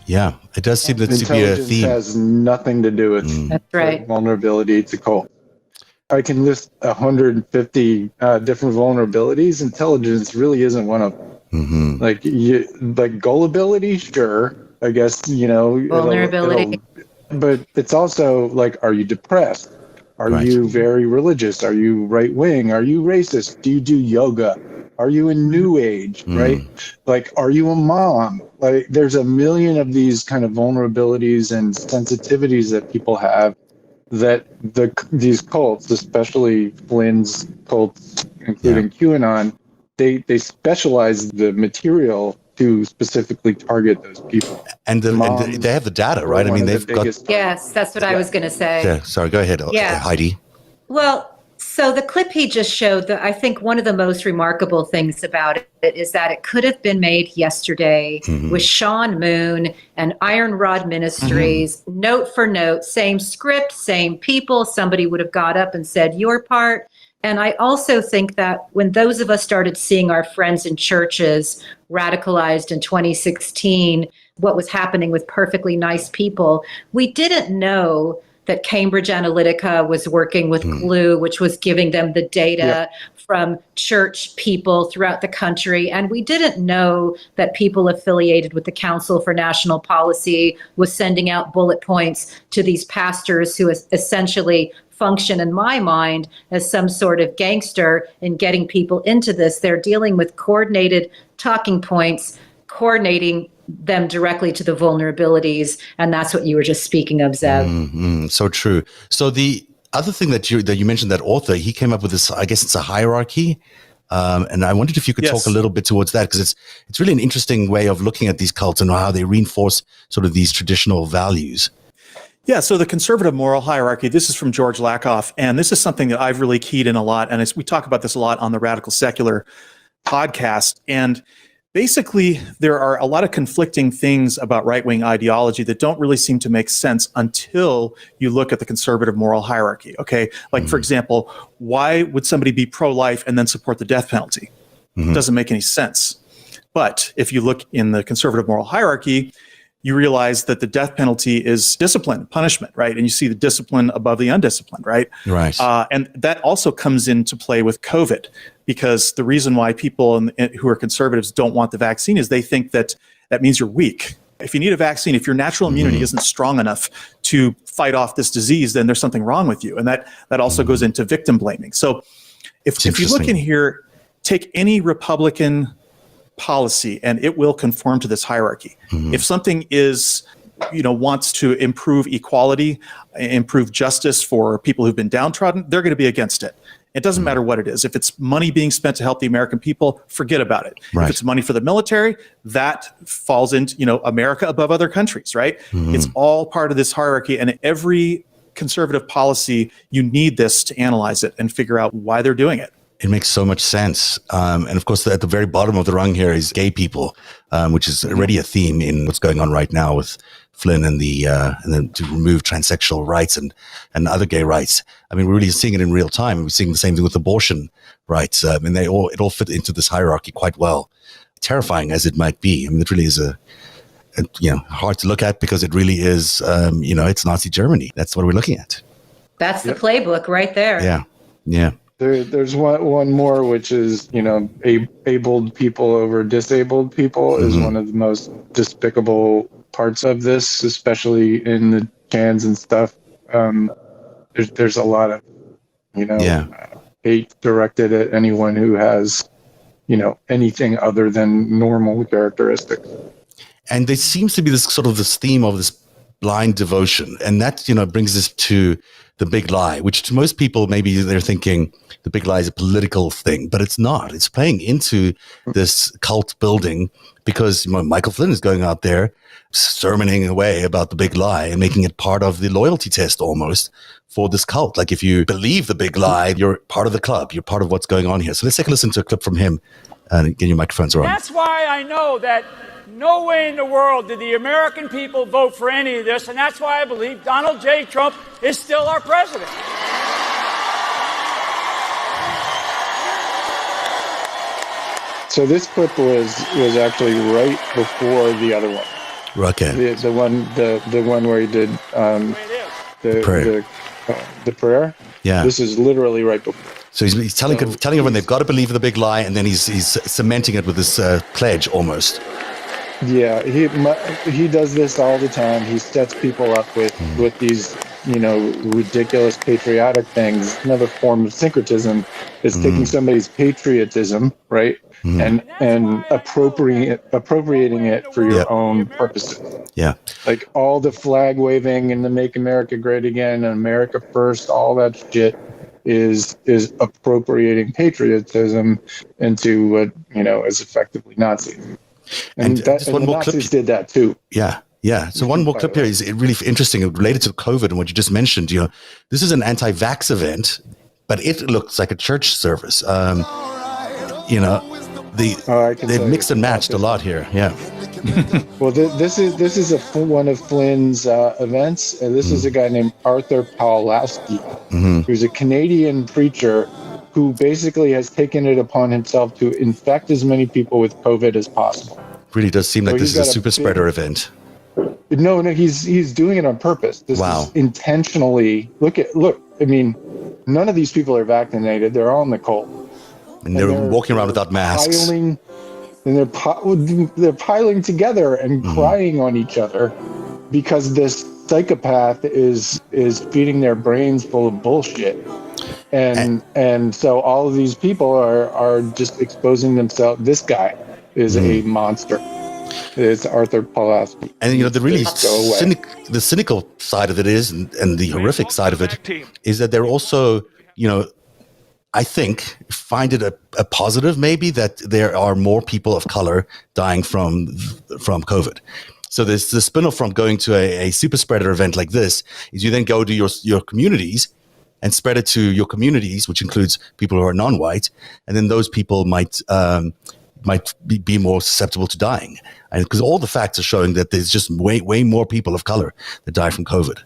Yeah, it does seem to be a Intelligence theme. has nothing to do with That's right. vulnerability to cult. I can list 150 different vulnerabilities. Intelligence really isn't one of them. Like gullibility, sure. I guess, Vulnerability. but it's also like, are you depressed? Are you very religious? Are you right wing? Are you racist? Do you do yoga? Are you in New Age? Right? Like, are you a mom? Like, there's a million of these kind of vulnerabilities and sensitivities that people have that these cults, especially Flynn's cults, including QAnon, they specialize the material to specifically target those people. And they have the data, right? I mean, they've got... Yes, that's what I was going to say. Yeah, sorry, go ahead, Heidi. Well, so the clip he just showed, I think one of the most remarkable things about it is that it could have been made yesterday with Sean Moon and Iron Rod Ministries, note for note, same script, same people. Somebody would have got up and said your part. And I also think that when those of us started seeing our friends in churches radicalized in 2016, what was happening with perfectly nice people, we didn't know that Cambridge Analytica was working with Glue, which was giving them the data from church people throughout the country. And we didn't know that people affiliated with the Council for National Policy was sending out bullet points to these pastors who essentially function, in my mind, as some sort of gangster in getting people into this. They're dealing with coordinated talking points, coordinating them directly to the vulnerabilities. And that's what you were just speaking of, Zev. So true. So the other thing that you mentioned, that author, he came up with this, I guess it's a hierarchy. And I wondered if you could talk a little bit towards that, because it's really an interesting way of looking at these cults and how they reinforce sort of these traditional values. Yeah, so the conservative moral hierarchy, this is from George Lakoff, and this is something that I've really keyed in a lot, and we talk about this a lot on the Radical Secular podcast. And basically, there are a lot of conflicting things about right-wing ideology that don't really seem to make sense until you look at the conservative moral hierarchy, okay? Like, for example, why would somebody be pro-life and then support the death penalty? It doesn't make any sense. But if you look in the conservative moral hierarchy, you realize that the death penalty is discipline, punishment, right? And you see the discipline above the undisciplined, right? Right. And that also comes into play with COVID, because the reason why people who are conservatives don't want the vaccine is they think that means you're weak. If you need a vaccine, if your natural immunity isn't strong enough to fight off this disease, then there's something wrong with you. And that also goes into victim blaming. So if you look in here, take any Republican policy and it will conform to this hierarchy. If something wants to improve equality, improve justice for people who've been downtrodden, they're going to be against it. It doesn't matter what it is. If it's money being spent to help the American people, forget about it. Right. If it's money for the military, that falls into, America above other countries, right? It's all part of this hierarchy, and every conservative policy, you need this to analyze it and figure out why they're doing it. It makes so much sense. And of course, at the very bottom of the rung here is gay people, which is already a theme in what's going on right now with Flynn and then to remove transsexual rights and other gay rights. I mean, we're really seeing it in real time. We're seeing the same thing with abortion rights. And it all fit into this hierarchy quite well. Terrifying as it might be. I mean, it really is hard to look at, because it really is, it's Nazi Germany. That's what we're looking at. That's the playbook right there. Yeah. Yeah. There's one more, which is, abled people over disabled people is one of the most despicable parts of this, especially in the cans and stuff. There's a lot of, hate directed at anyone who has, anything other than normal characteristics. And there seems to be this theme of this blind devotion. And that, brings us to the big lie, which to most people, maybe they're thinking the big lie is a political thing, but it's not. It's playing into this cult building, because Michael Flynn is going out there sermoning away about the big lie and making it part of the loyalty test almost for this cult. Like, if you believe the big lie, you're part of the club. You're part of what's going on here. So let's take a listen to a clip from him. And get your microphones on. That's why I know that no way in the world did the American people vote for any of this, and that's why I believe Donald J. Trump is still our president. So this clip was actually right before the other one. Okay. The one where he did the prayer. Yeah. This is literally right before. So he's telling everyone they've got to believe the big lie, and then he's cementing it with this pledge almost. Yeah, he does this all the time. He sets people up with these, ridiculous patriotic things. Another form of syncretism is taking somebody's patriotism, right, and appropriating it for your own purposes. Yeah, like all the flag waving and the "Make America Great Again" and "America First," all that shit is appropriating patriotism into what is effectively Nazi. And the Nazis did that too. Yeah. So one more clip here is really interesting, related to COVID and what you just mentioned. This is an anti-vax event, but it looks like a church service. They've mixed and matched a lot here. Yeah. Well, this is one of Flynn's events, and this is a guy named Arthur Pawlowski, who's a Canadian preacher who basically has taken it upon himself to infect as many people with COVID as possible. Really does seem like this is a super spreader event. No, he's doing it on purpose. This is intentionally. Look. I mean, none of these people are vaccinated. They're all in the cult. And they're walking around without masks. They're piling together and crying on each other because this psychopath is feeding their brains full of bullshit. And so all of these people are just exposing themselves. This guy is a monster. It's Arthur Pawlowski. And the really the cynical side of it is, and the horrific side of it is that they're also, I think, find it a positive maybe that there are more people of color dying from COVID. So there's the spin-off from going to a super spreader event like this is you then go to your communities and spread it to your communities, which includes people who are non-white, and then those people might be more susceptible to dying, because all the facts are showing that there's just way more people of color that die from COVID.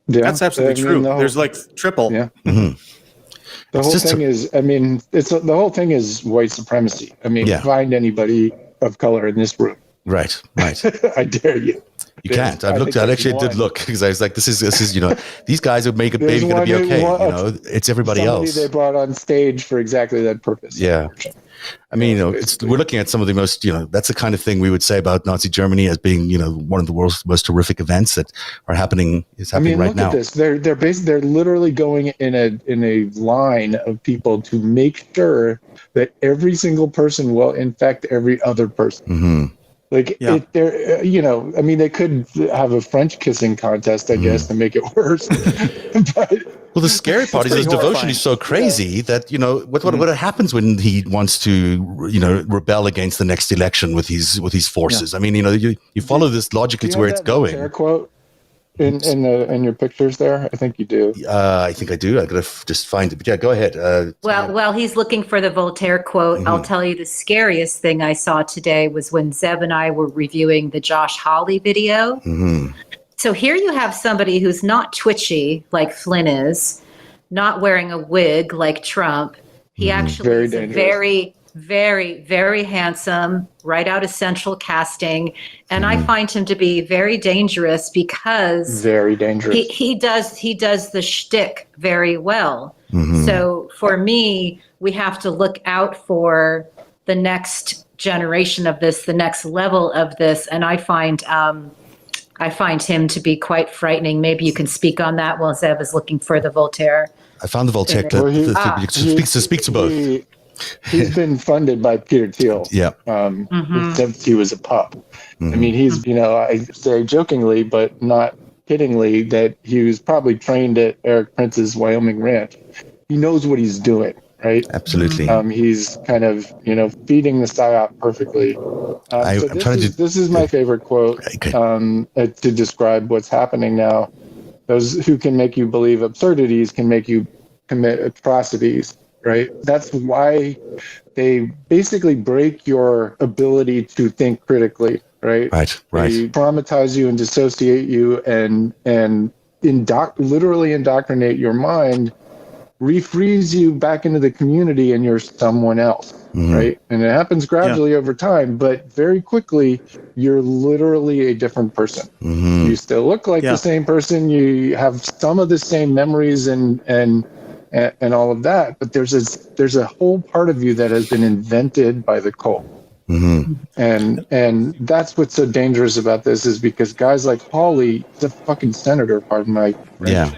Yeah, that's absolutely true. There's like triple. Yeah. The whole thing is white supremacy. Find anybody of color in this room. Right. I dare you. You can't. I actually did look, because I was like, this is these guys would make a baby going to be okay. It's everybody else. They brought on stage for exactly that purpose. Yeah. We're looking at some of the most, that's the kind of thing we would say about Nazi Germany as being, one of the world's most horrific events that are happening right now. Look at this. They're literally going in a line of people to make sure that every single person will infect every other person. Mm-hmm. They could have a French kissing contest, I guess, to make it worse. Well, the scary part is his devotion is so crazy that, what happens when he wants to, rebel against the next election with his forces. Yeah. You follow this logically to where it's going. Voltaire quote in your pictures there? I think you do. I think I do. I got to just find it. But yeah, go ahead. While he's looking for the Voltaire quote, I'll tell you the scariest thing I saw today was when Zev and I were reviewing the Josh Hawley video. Mm-hmm. So here you have somebody who's not twitchy like Flynn is, not wearing a wig like Trump. He actually is a very, very, very handsome, right out of Central Casting. And I find him to be very dangerous because very dangerous. He does the shtick very well. Mm-hmm. So for me, we have to look out for the next generation of this, the next level of this. And I find him to be quite frightening. Maybe you can speak on that while Zev is looking for the Voltaire. I found the Voltaire clip. Speaks to both. He's been funded by Peter Thiel. Yeah. Since he was a pup. Mm-hmm. He's, I say jokingly, but not kiddingly, that he was probably trained at Eric Prince's Wyoming Ranch. He knows what he's doing, right? Absolutely. He's kind of, feeding the psyop perfectly. This is my favorite quote to describe what's happening now. Those who can make you believe absurdities can make you commit atrocities. Right. That's why they basically break your ability to think critically. Right. Right. They traumatize you and dissociate you and literally indoctrinate your mind refreeze you back into the community and you're someone else, right? And it happens gradually over time, but very quickly, you're literally a different person. You still look like the same person. You have some of the same memories and all of that, but there's a whole part of you that has been invented by the cult. And that's what's so dangerous about this, is because guys like Hawley, the fucking senator, pardon my French,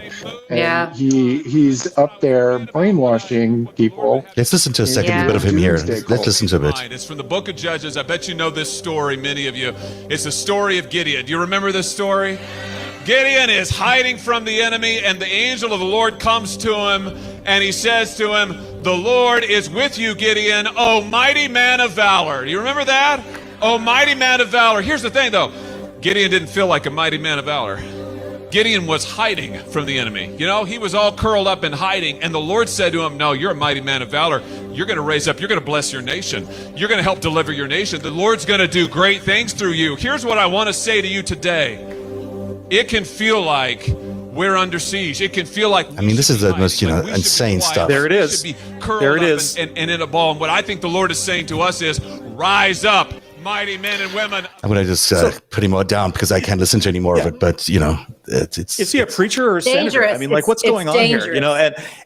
and he's up there brainwashing people. Let's listen to a second bit of him here. Let's listen to a bit. It's from the book of Judges. I bet you know this story, many of you. It's the story of Gideon. Do you remember this story? Gideon is hiding from the enemy, and the angel of the Lord comes to him, and he says to him, "The Lord is with you, Gideon, O mighty man of valor." Do you remember that? O mighty man of valor. Here's the thing, though. Gideon didn't feel like a mighty man of valor. Gideon was hiding from the enemy. You know, he was all curled up and hiding, and the Lord said to him, "No, you're a mighty man of valor. You're going to raise up. You're going to bless your nation. You're going to help deliver your nation. The Lord's going to do great things through you." Here's what I want to say to you today. It can feel like we're under siege. It can feel like this is the most, insane stuff. There it is. There it is. And in a ball. And what I think the Lord is saying to us is, rise up, mighty men and women. I'm going to just put him all down because I can't listen to any more of it. But, it's is he a preacher or a senator? I mean, like, what's going on here?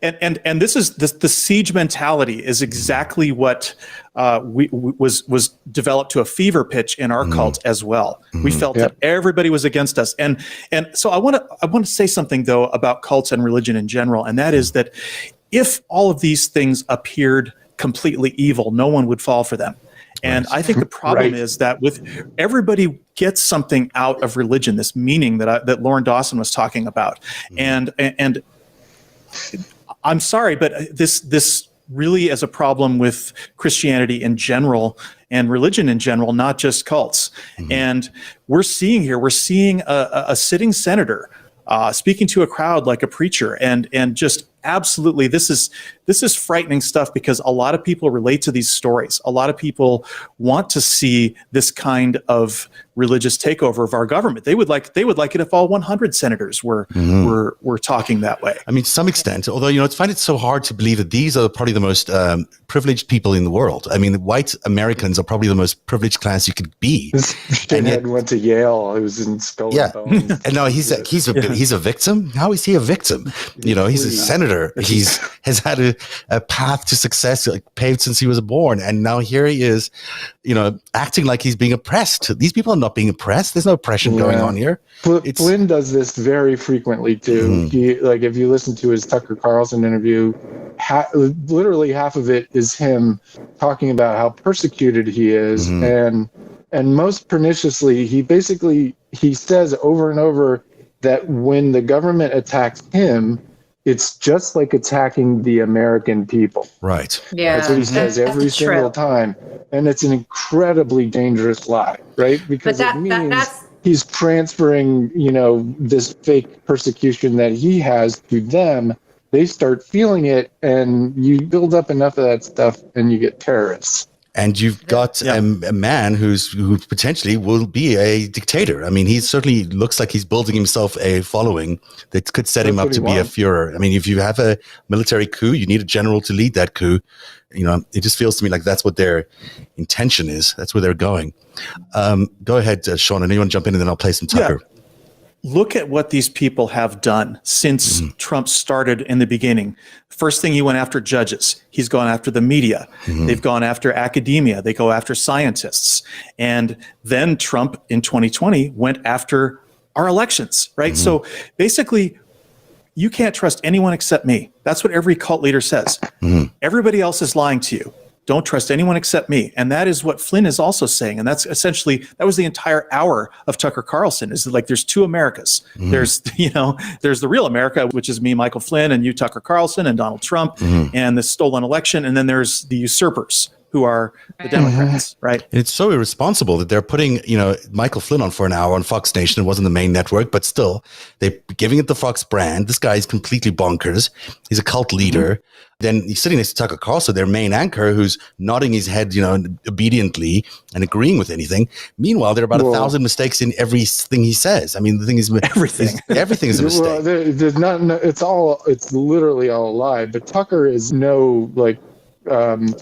And this is the siege mentality is exactly what was developed to a fever pitch in our cult as well. We felt that everybody was against us, and so I want to say something though about cults and religion in general, and that is that if all of these things appeared completely evil, no one would fall for them. And I think the problem is that with everybody gets something out of religion, this meaning that Lauren Dawson was talking about, and I'm sorry, but this really is a problem with Christianity in general and religion in general, not just cults. And we're seeing a sitting senator speaking to a crowd like a preacher, and just absolutely, this is frightening stuff, because a lot of people relate to these stories. A lot of people want to see this kind of religious takeover of our government. They would like it if all 100 senators were talking that way. I mean, to some extent, although, I find it so hard to believe that these are probably the most privileged people in the world. I mean, white Americans are probably the most privileged class you could be. This shithead went to Yale. He was in Skull and Bones. And no, he's a victim. How is he a victim? He's a senator. He's has had a path to success paved since he was born, and now here he is, acting like he's being oppressed. These people are not being oppressed. There's no oppression going on here. Flynn does this very frequently too. He, if you listen to his Tucker Carlson interview, literally half of it is him talking about how persecuted he is, and most perniciously, he says over and over that when the government attacks him, it's just like attacking the American people. Right. Yeah. That's what he says every single time. And it's an incredibly dangerous lie, right? Because it means he's transferring, this fake persecution that he has to them. They start feeling it, and you build up enough of that stuff, and you get terrorists. And you've got a man who potentially will be a dictator. I mean, he certainly looks like he's building himself a following that could set him up to be a Fuhrer. I mean, if you have a military coup, you need a general to lead that coup. It just feels to me like that's what their intention is. That's where they're going. Go ahead, Sean. I know you want to jump in, and then I'll play some Tucker. Yeah. Look at what these people have done since Trump started in the beginning. First thing, he went after judges. He's gone after the media. They've gone after academia. They go after scientists. And then Trump in 2020 went after our elections, right? So basically, you can't trust anyone except me. That's what every cult leader says. Everybody else is lying to you. Don't trust anyone except me. And that is what Flynn is also saying. And that's essentially, that was the entire hour of Tucker Carlson, is like there's two Americas. There's the real America, which is me, Michael Flynn, and you, Tucker Carlson, and Donald Trump, and the stolen election. And then there's the usurpers who are the Democrats, right? And it's so irresponsible that they're putting, Michael Flynn on for an hour on Fox Nation. It wasn't the main network, but still, they're giving it the Fox brand. This guy is completely bonkers. He's a cult leader. Then he's sitting next to Tucker Carlson, their main anchor, who's nodding his head, obediently and agreeing with anything. Meanwhile, there are about 1,000 mistakes in everything he says. I mean, the thing is, everything is a mistake. Well, there's not. It's literally all a lie. But Tucker is no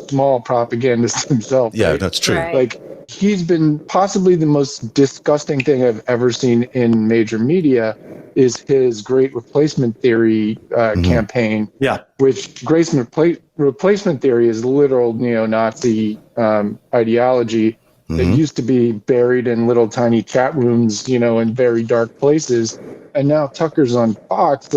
small propagandist himself. Yeah, right? that's true. Right. Like, he's been possibly the most disgusting thing I've ever seen in major media is his Great Replacement Theory campaign. Yeah. Which replacement theory is literal neo-Nazi ideology that used to be buried in little tiny chat rooms, in very dark places. And now Tucker's on Fox,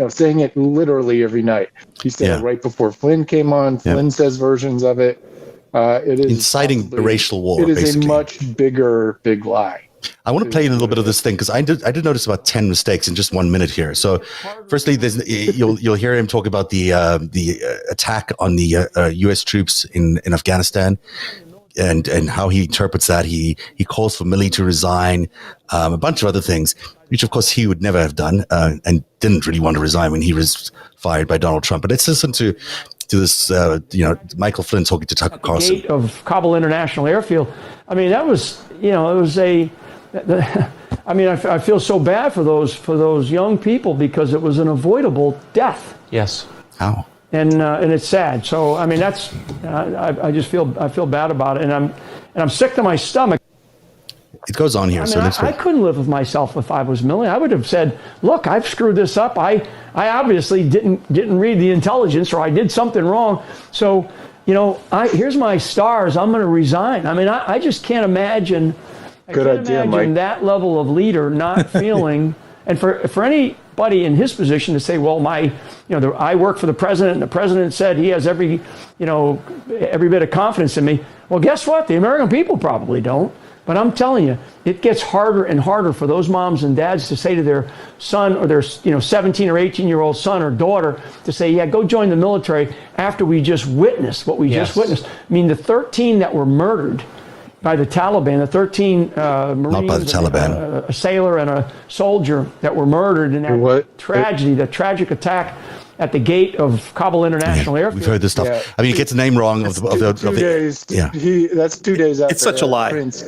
saying it literally every night. He said it right before Flynn came on. Flynn says versions of it. It is inciting the racial war. It is basically a much big lie. I want to play a little bit of this thing because I did notice about 10 mistakes in just 1 minute here. So, firstly, you'll hear him talk about the attack on the U.S. troops in Afghanistan. And how he interprets that. He calls for Milley to resign, a bunch of other things, which of course he would never have done, and didn't really want to resign when he was fired by Donald Trump. But let's listen to this, Michael Flynn talking to Tucker Carlson. Gate of Kabul International Airfield. I mean, that was, it was I feel so bad for those young people because it was an avoidable death. Yes. How? And it's sad. So I mean, that's I feel bad about it, and I'm sick to my stomach. It goes on here. I couldn't live with myself if I was Milley. I would have said, "Look, I've screwed this up. I obviously didn't read the intelligence, or I did something wrong. So, here's my stars. I'm going to resign." I mean, I just can't imagine. Good idea, Mike. That level of leader not feeling, and for anybody in his position to say, "Well, I work for the president, and the president said he has every bit of confidence in me." Well, guess what? The American people probably don't. But I'm telling you, it gets harder and harder for those moms and dads to say to their son or their 17 or 18-year-old son or daughter to say, "Yeah, go join the military," after we just witnessed what we just witnessed. I mean, the 13 that were murdered by the Taliban, the 13 Marines, not by the Taliban, a sailor and a soldier that were murdered in that tragedy, the tragic attack at the gate of Kabul International Airfield. We've heard this stuff. Yeah. I mean, he gets the name wrong of the 2 days. Yeah. That's 2 days after It's such a lie. Prince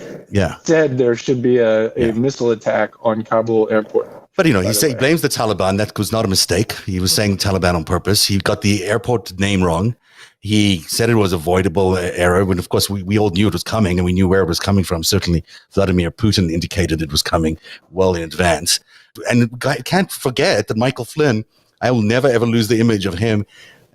said there should be a missile attack on Kabul airport. But he blames the Taliban. That was not a mistake. He was saying Taliban on purpose. He got the airport name wrong. He said it was avoidable error when, of course, we all knew it was coming and we knew where it was coming from. Certainly, Vladimir Putin indicated it was coming well in advance. And can't forget that Michael Flynn, I will never, ever lose the image of him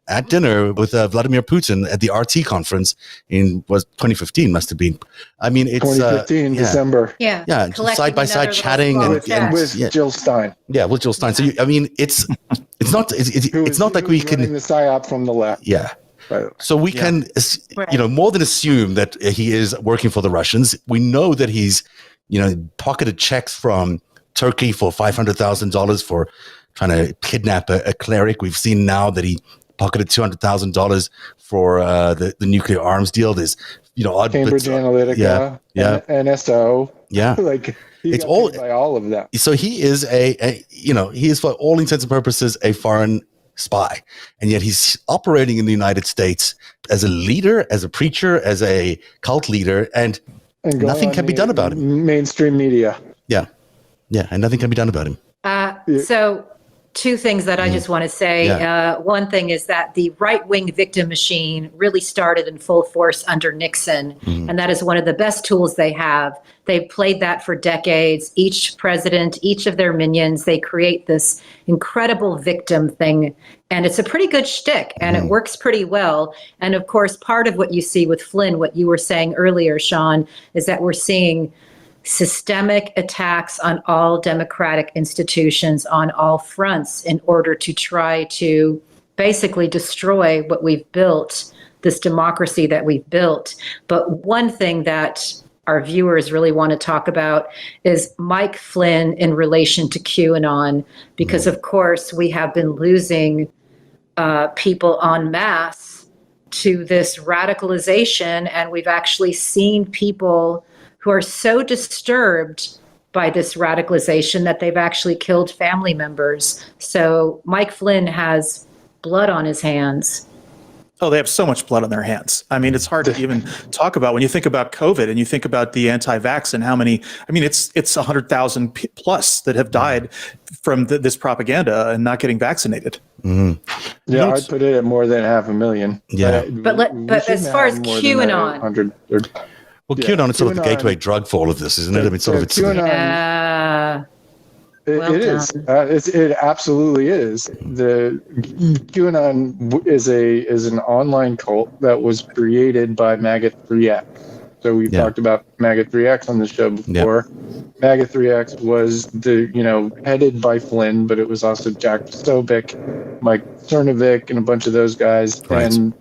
at dinner with Vladimir Putin at the RT conference in 2015 must have been. I mean, it's 2015 December. Yeah, side by side chatting with Jill Stein. Yeah, with Jill Stein. So it's not like we can the psyop from the left. Yeah. Right. So we can, more than assume that he is working for the Russians. We know that he's, pocketed checks from Turkey for $500,000 for trying to kidnap a cleric. We've seen now that he pocketed $200,000 for the nuclear arms deal. There's, odd Cambridge Analytica, NSO. Yeah, it's all by all of that. So he is he is for all intents and purposes a foreign spy, and yet he's operating in the United States as a leader, as a preacher, as a cult leader, and nothing can be done about him. Mainstream media. Yeah, and nothing can be done about him. So 2 things that I just want to say. One thing is that the right-wing victim machine really started in full force under Nixon, and that is one of the best tools they have. They've played that for decades. Each president, each of their minions, they create this incredible victim thing, and it's a pretty good shtick, and it works pretty well. And of course, part of what you see with Flynn, what you were saying earlier, Sean, is that we're seeing systemic attacks on all democratic institutions on all fronts in order to try to basically destroy what we've built, this democracy that we've built. But one thing that our viewers really want to talk about is Mike Flynn in relation to QAnon, because of course we have been losing people en masse to this radicalization. And we've actually seen people who are so disturbed by this radicalization that they've actually killed family members. So Mike Flynn has blood on his hands. Oh, they have so much blood on their hands. I mean, it's hard to even talk about when you think about COVID and you think about the anti-vax and how many, I mean, it's 100,000 plus that have died from this propaganda and not getting vaccinated. Mm-hmm. Yeah, I'd put it at more than 500,000. Yeah. But as far as QAnon, QAnon is sort of the gateway drug for all of this, isn't it? I mean, sort of it's QAnon. Well it is. It absolutely is. The QAnon is an online cult that was created by Maggot 3X. So we've talked about Maggot 3X on the show before. Yeah. Maggot 3X was headed by Flynn, but it was also Jack Posobiec, Mike Cernovic, and a bunch of those guys. Right. And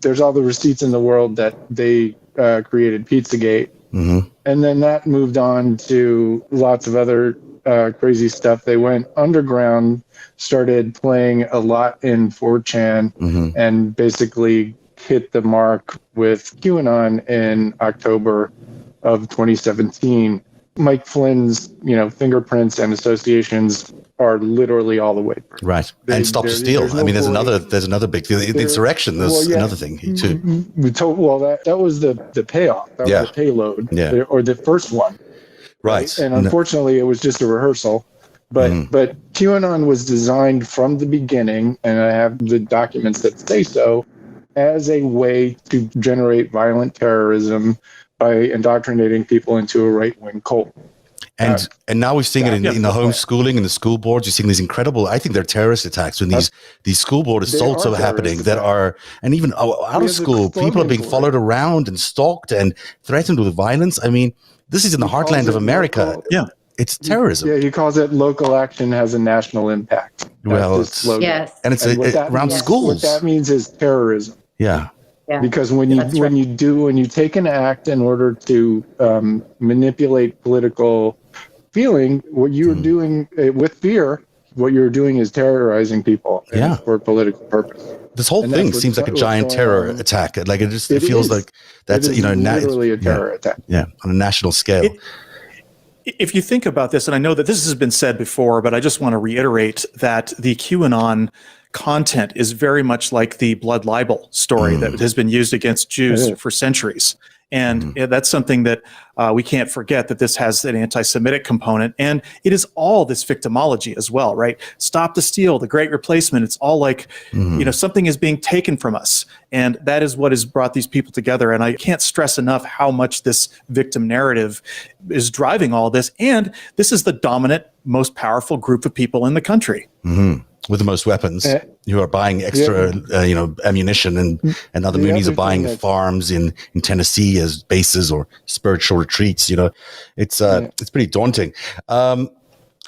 there's all the receipts in the world that they created Pizzagate. Mm-hmm. And then that moved on to lots of other crazy stuff. They went underground, started playing a lot in 4chan, and basically hit the mark with QAnon in October of 2017. Mike Flynn's, fingerprints and associations are literally all the way through. Right. And Stop the Steal. I mean, there's another big thing. The insurrection, there's another thing too. Well, that was the payoff. That was the payload. Yeah. Or the first one. Right. And unfortunately, it was just a rehearsal. But QAnon was designed from the beginning, and I have the documents that say so, as a way to generate violent terrorism by indoctrinating people into a right-wing cult. And now we're seeing it in the homeschooling and the school boards. You're seeing these incredible, I think they're terrorist attacks when these school board assaults are happening that are, and even out of school, people are being followed around and stalked and threatened with violence. I mean, this is in the heartland of America. It's terrorism. Yeah, he calls it local action has a national impact. Well, yes. And it's around schools. What that means is terrorism. Yeah. Because when you take an act in order to manipulate political feeling, what you're doing with fear, what you're doing is terrorizing people for political purpose. This whole thing seems like a giant terror attack. Like it feels like that's literally a terror attack. Yeah, on a national scale. If you think about this, and I know that this has been said before, but I just want to reiterate that the QAnon content is very much like the blood libel story that has been used against Jews for centuries. And that's something that we can't forget, that this has an anti-Semitic component. And it is all this victimology as well, right? Stop the Steal, the Great Replacement. It's all like, something is being taken from us. And that is what has brought these people together. And I can't stress enough how much this victim narrative is driving all this. And this is the dominant, most powerful group of people in the country. With the most weapons, who are buying extra, ammunition, and other munis are buying farms in Tennessee as bases or spiritual retreats. It's pretty daunting. I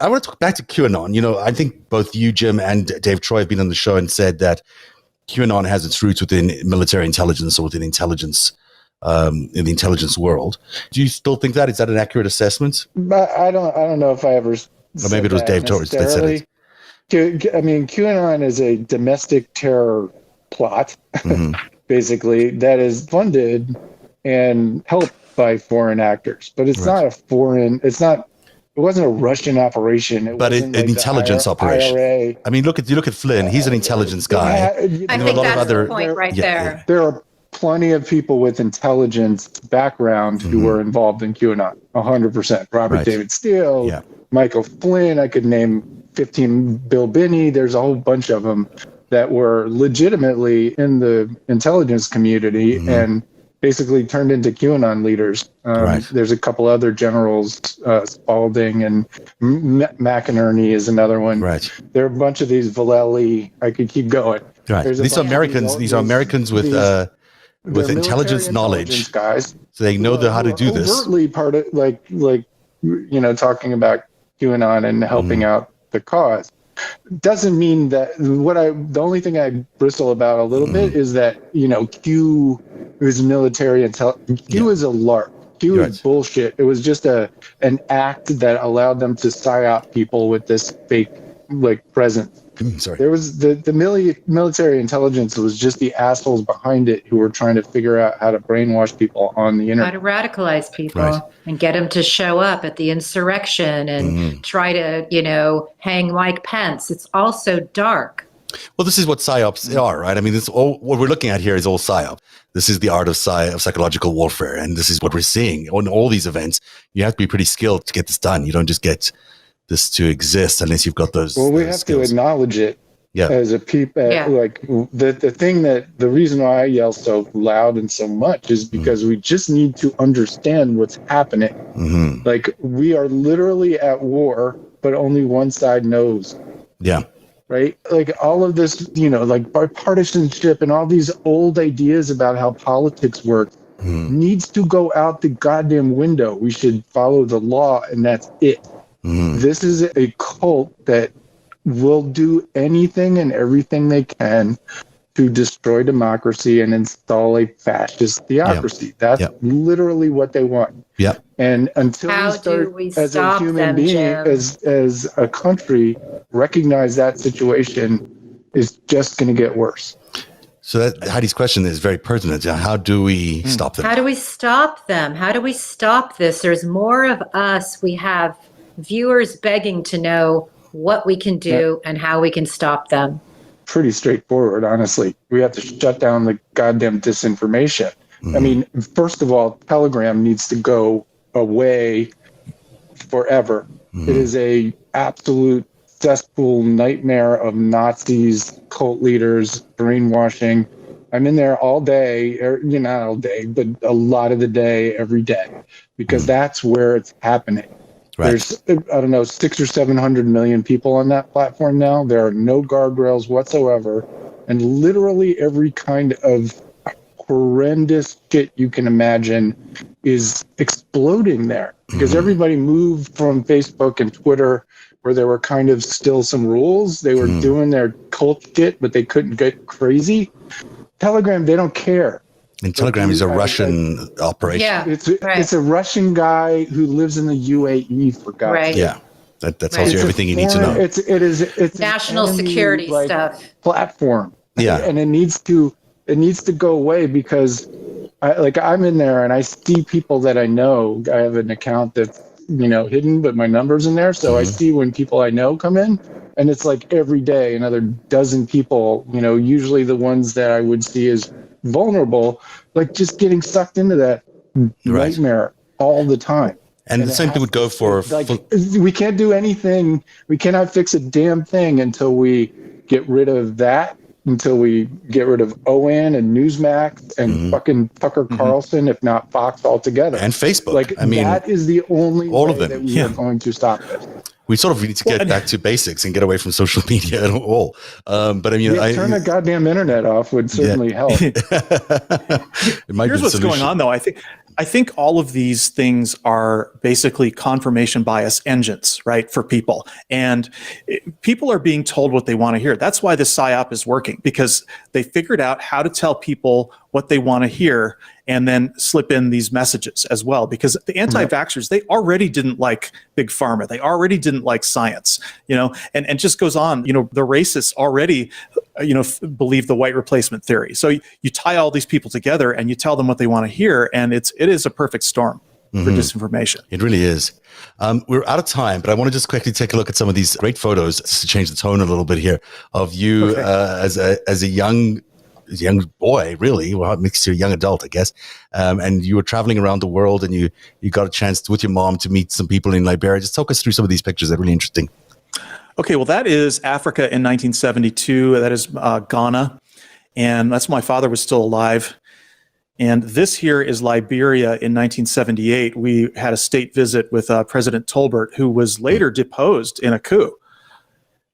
want to talk back to QAnon. I think both you, Jim, and Dave Troy have been on the show and said that QAnon has its roots within military intelligence or within intelligence, in the intelligence world. Do you still think that? Is that an accurate assessment? But I don't know if I ever. Or maybe it was Dave Troy that said it. I mean, QAnon is a domestic terror plot, basically, that is funded and helped by foreign actors. But it's not it wasn't a Russian operation. But an intelligence operation. IRA. I mean, look at Flynn. He's an intelligence guy. I think that's the point right there. There are plenty of people with intelligence background who were involved in QAnon, 100%. Robert David Steele, Michael Flynn, I could name 15 Bill Binney. There's a whole bunch of them that were legitimately in the intelligence community and basically turned into QAnon leaders. There's a couple other generals, Spalding and McInerney is another one. There are a bunch of these Vallely. I could keep going. These are Americans. These are Americans with intelligence knowledge, guys. So they know how to do this. Overtly part of talking about QAnon and helping out the cause doesn't mean that the only thing I bristle about a little bit is that Q is military intelligence. Q is a LARP. Q is bullshit. It was just an act that allowed them to psyop people with this fake presence. Sorry. There was the military intelligence was just the assholes behind it who were trying to figure out how to brainwash people on the How internet. to radicalize people Right. and get them to show up at the insurrection and try to, hang Mike Pence. It's all so dark. Well, this is what psyops are, right? I mean, this all what we're looking at here is all psyop. This is the art of psychological warfare, and this is what we're seeing on all these events. You have to be pretty skilled to get this done. You don't just get this to exist unless you've got those. Well, we those have skills. to acknowledge it Yeah. as a people. Yeah. Like the reason why I yell so loud and so much is because we just need to understand what's happening. Mm-hmm. Like we are literally at war, but only one side knows. Yeah. Right? Like all of this, like bipartisanship and all these old ideas about how politics works needs to go out the goddamn window. We should follow the law and that's it. This is a cult that will do anything and everything they can to destroy democracy and install a fascist theocracy. That's literally what they want. Yeah. And until How we start do we as a stop human them, being, Jim? as a country, recognize that situation is just going to get worse. So that Heidi's question is very pertinent. How do we stop them? How do we stop them? How do we stop this? There's more of us. We have viewers begging to know what we can do and how we can stop them. Pretty straightforward, honestly. We have to shut down the goddamn disinformation. I mean, first of all, Telegram needs to go away forever. It is a absolute cesspool nightmare of Nazis, cult leaders, brainwashing. I'm in there all day, or not all day, but a lot of the day, every day, because that's where it's happening. Right. There's, I don't know, 600 or 700 million people on that platform now. There are no guardrails whatsoever. And literally every kind of horrendous shit you can imagine is exploding there because everybody moved from Facebook and Twitter where there were kind of still some rules. They were doing their cult shit, but they couldn't get crazy. Telegram, they don't care. And Telegram is a Russian operation. Yeah. It's a Russian guy who lives in the UAE, for God's Right. sake. Yeah. That tells you everything you need to know. It's National an enemy, security like, stuff. platform. Yeah. And it needs to go away because I'm in there and I see people that I know. I have an account that's hidden, but my number's in there. So I see when people I know come in, and it's like every day another dozen people, usually the ones that I would see as vulnerable, like just getting sucked into that nightmare all the time. And the same thing would go for We can't do anything. We cannot fix a damn thing until we get rid of that, until we get rid of OAN and Newsmax and fucking Tucker Carlson, if not Fox altogether. and Facebook. That is the only all way of them. that we are going to stop this. We sort of need to get back to basics and get away from social media at all. But I mean, Turn the goddamn internet off would certainly help. it might Here's be what's going on, though. I think all of these things are basically confirmation bias engines, right, for people. And people are being told what they want to hear. That's why this PSYOP is working, because they figured out how to tell people what they want to hear and then slip in these messages as well. Because the anti-vaxxers, they already didn't like Big Pharma. They already didn't like science, and just goes on. The racists already believe the white replacement theory. So you tie all these people together and you tell them what they want to hear, and it is a perfect storm for disinformation. It really is. We're out of time, but I want to just quickly take a look at some of these great photos just to change the tone a little bit here of you as a young boy, really. Well, it makes you a young adult, I guess. And you were traveling around the world, and you got a chance with your mom to meet some people in Liberia. Just talk us through some of these pictures. They're really interesting. Okay, well, that is Africa in 1972. That is Ghana, and that's when my father was still alive. And this here is Liberia in 1978. We had a state visit with President Tolbert, who was later deposed in a coup.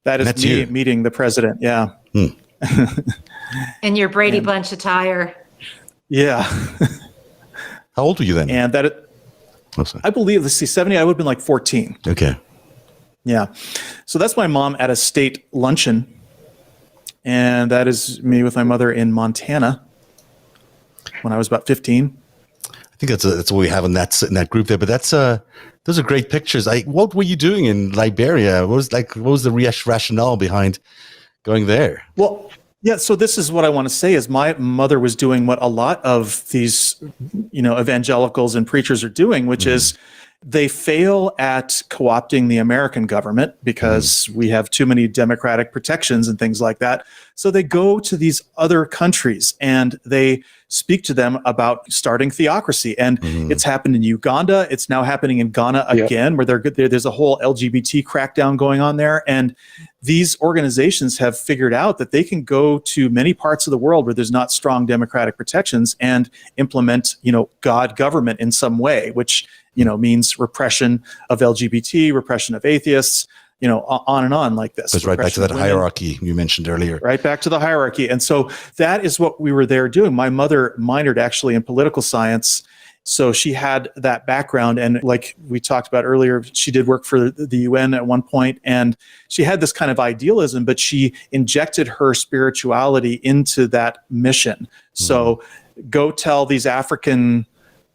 That is me meeting the president, yeah. In your Brady Bunch attire. Yeah. How old were you then? And I believe, let's see, 70, I would have been like 14. Okay. Yeah. So that's my mom at a state luncheon. And that is me with my mother in Montana when I was about 15. I think that's what we have in that group there. But those are great pictures. What were you doing in Liberia? What was the rationale behind going there? Well, yeah, so this is what I want to say is my mother was doing what a lot of these, evangelicals and preachers are doing, which is they fail at co-opting the American government because we have too many democratic protections and things like that. So they go to these other countries and they speak to them about starting theocracy. And it's happened in Uganda. It's now happening in Ghana again, where there's a whole LGBT crackdown going on there. And these organizations have figured out that they can go to many parts of the world where there's not strong democratic protections and implement, God government in some way, which, means repression of LGBT, repression of atheists, on and on like this. Goes right back to that hierarchy you mentioned earlier. Right back to the hierarchy. And so that is what we were there doing. My mother minored actually in political science. So she had that background. And like we talked about earlier, she did work for the UN at one point. And she had this kind of idealism, but she injected her spirituality into that mission. So go tell these African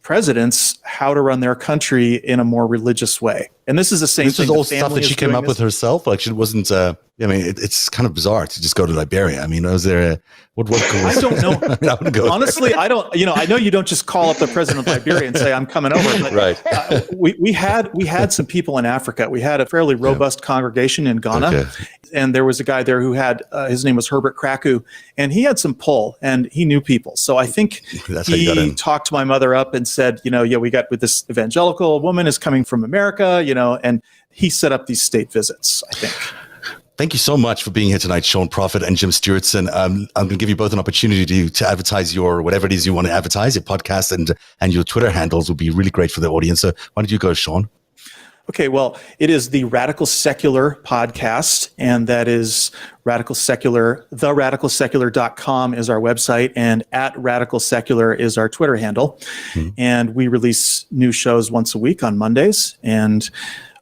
presidents how to run their country in a more religious way. And this is the same thing. This is all stuff that she came up with herself. Like she wasn't, it's kind of bizarre to just go to Liberia. I mean, was there what I don't know. Honestly, I don't, I know you don't just call up the president of Liberia and say, I'm coming over. But, right. We had some people in Africa. We had a fairly robust congregation in Ghana. Okay. And there was a guy there who had, his name was Herbert Kraku, and he had some pull and he knew people. So I think he talked my mother up and said, we got with this evangelical woman is coming from America, and he set up these state visits, I think. Thank you so much for being here tonight, Sean Prophet and Jim Stewartson. I'm going to give you both an opportunity to advertise your whatever it is you want to advertise, your podcast and your Twitter handles would be really great for the audience. So why don't you go, Sean? Okay, well, it is the Radical Secular podcast, and that is Radical Secular. TheRadicalSecular.com is our website, and @RadicalSecular is our Twitter handle. And we release new shows once a week on Mondays, and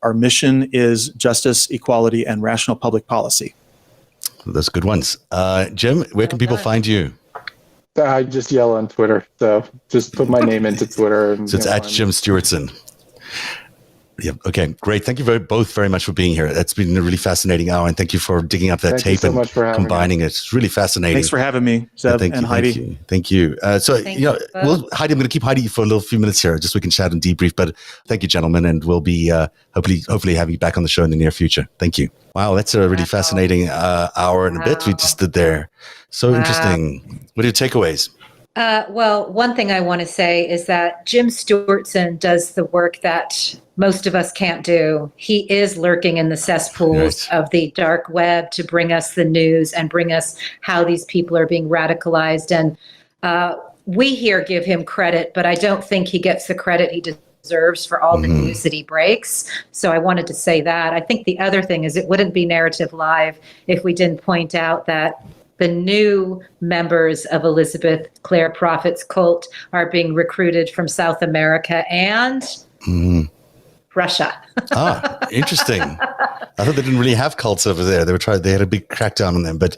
our mission is justice, equality, and rational public policy. Those are good ones. Jim, where can people find you? I just yell on Twitter, so just put my name into Twitter. And, so it's @Jim Stewartson. Yeah. Okay. Great. Thank you both very much for being here. It's been a really fascinating hour, and thank you for digging up that tape and combining it. It's really fascinating. Thanks for having me, Zev and Heidi. Thank you. Heidi, I'm going to keep Heidi for a few minutes here, just so we can chat and debrief. But thank you, gentlemen, and we'll be hopefully having you back on the show in the near future. Thank you. Wow, that's a really fascinating hour and a bit we just did there. So interesting. What are your takeaways? Well, one thing I want to say is that Jim Stewartson does the work that most of us can't do. He is lurking in the cesspools of the dark web to bring us the news and bring us how these people are being radicalized. And we here give him credit, but I don't think he gets the credit he deserves for all the news that he breaks. So I wanted to say that. I think the other thing is it wouldn't be Narrative Live if we didn't point out that the new members of Elizabeth Clare Prophet's cult are being recruited from South America and Russia. Interesting. I thought they didn't really have cults over there. They had a big crackdown on them, but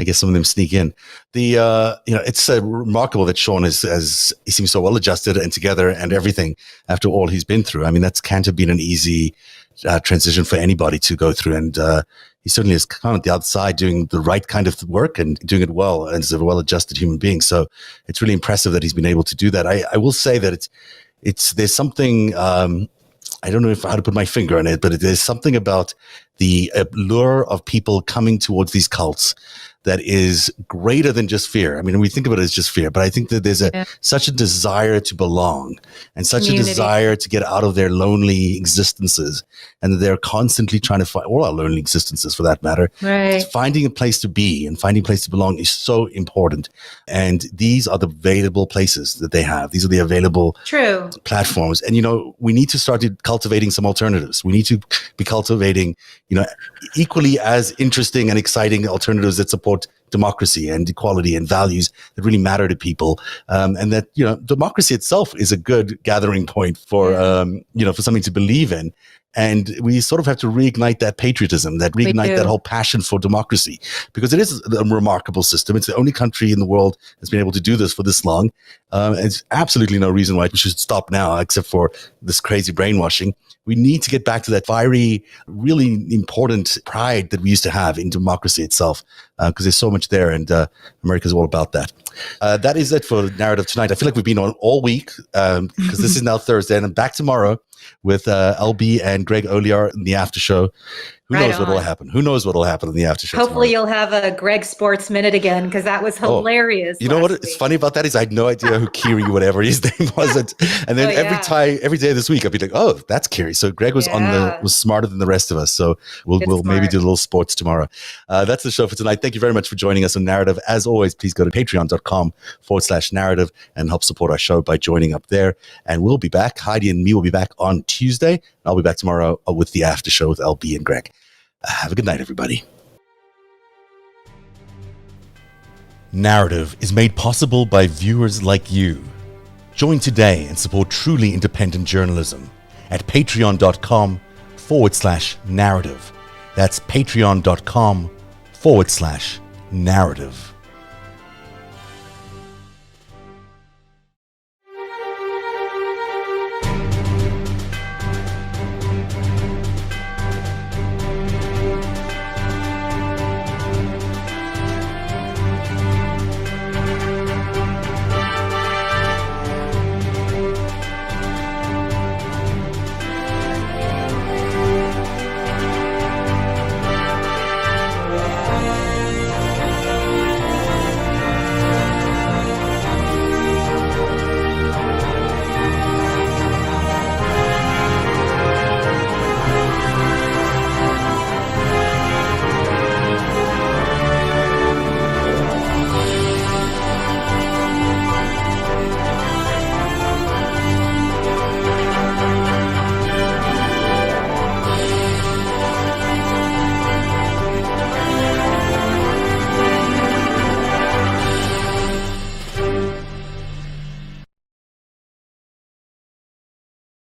I guess some of them sneak in. It's remarkable that Sean he seems so well adjusted and together and everything after all he's been through. I mean, that can't have been an easy transition for anybody to go through. And he certainly is kind of at the outside doing the right kind of work and doing it well and is a well-adjusted human being. So it's really impressive that he's been able to do that. I will say that there's something, I don't know how to put my finger on it, but there's something about the allure of people coming towards these cults that is greater than just fear. I mean, we think of it as just fear, but I think that there's such a desire to belong and such a desire to get out of their lonely existences, and that they're constantly trying to find, all our lonely existences for that matter. Right. Finding a place to be and finding a place to belong is so important. And these are the available places that they have. These are the available platforms. And, we need to start cultivating some alternatives. We need to be cultivating, equally as interesting and exciting alternatives that support democracy and equality and values that really matter to people. And that, democracy itself is a good gathering point for, for something to believe in. And we sort of have to reignite that patriotism, that whole passion for democracy, because it is a remarkable system. It's the only country in the world that's been able to do this for this long. There's absolutely no reason why we should stop now, except for this crazy brainwashing. We need to get back to that fiery, really important pride that we used to have in democracy itself, because there's so much there, and America's all about that. That is it for Narrative tonight. I feel like we've been on all week, because this is now Thursday, and I'm back tomorrow with LB and Greg Oliar in the after show. Who knows what will happen? Who knows what will happen in the after show? Hopefully tomorrow. you'll have a Greg Sports Minute again, because that was hilarious. You know what is funny about that is I had no idea who Kiri, whatever his name was, and then every day this week I'd be like, oh, that's Kiri. So Greg was was smarter than the rest of us. So we'll maybe do a little sports tomorrow. That's the show for tonight. Thank you very much for joining us on Narrative. As always, please go to patreon.com/narrative and help support our show by joining up there. And we'll be back. Heidi and me will be back on Tuesday. And I'll be back tomorrow with the after show with LB and Greg. Have a good night, everybody. Narrative is made possible by viewers like you. Join today and support truly independent journalism at patreon.com/narrative. That's patreon.com/narrative.